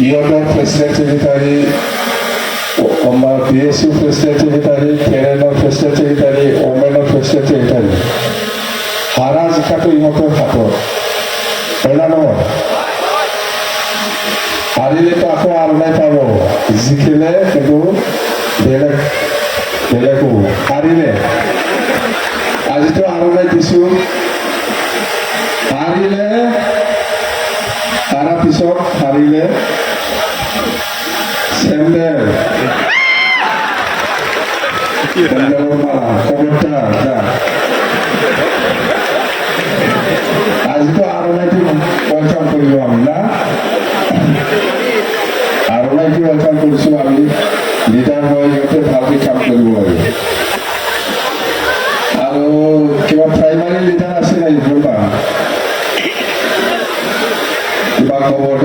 ইহঁতৰ president secretary আমাৰ PSU president secretary কেৰেনৰ প্ৰেচিডেণ্ট ছেক্ৰেটাৰী ওমেনৰ প্ৰেচিডেণ্ট ছেক্ৰেটাৰী হাৰা জিকাটো ইহঁতৰ হাতত হয় না নহয় হাৰিলেতো আকৌ আৰণাই পাব জিকিলে কিন্তু বেলেগ বেলেগো হাৰিলে আজিতো আৰণাই দিছোঁ হাৰিলে হাৰা পিছত হাৰিলে চেণ্ডেল চেণ্ডেলৰ মালা খবৰদাৰ যা আজিতো আৰণাইটো ৱেলকাম কৰিলোঁ আমি না আৰণাইটো ৱেলকাম কৰিছোঁ আমি লিডাৰ হৈ সিহঁতে ভালকৈ কাম কৰিব লাগে আৰু কিবা প্ৰাইমাৰী লিডাৰ আছে নাই কিবা খবৰ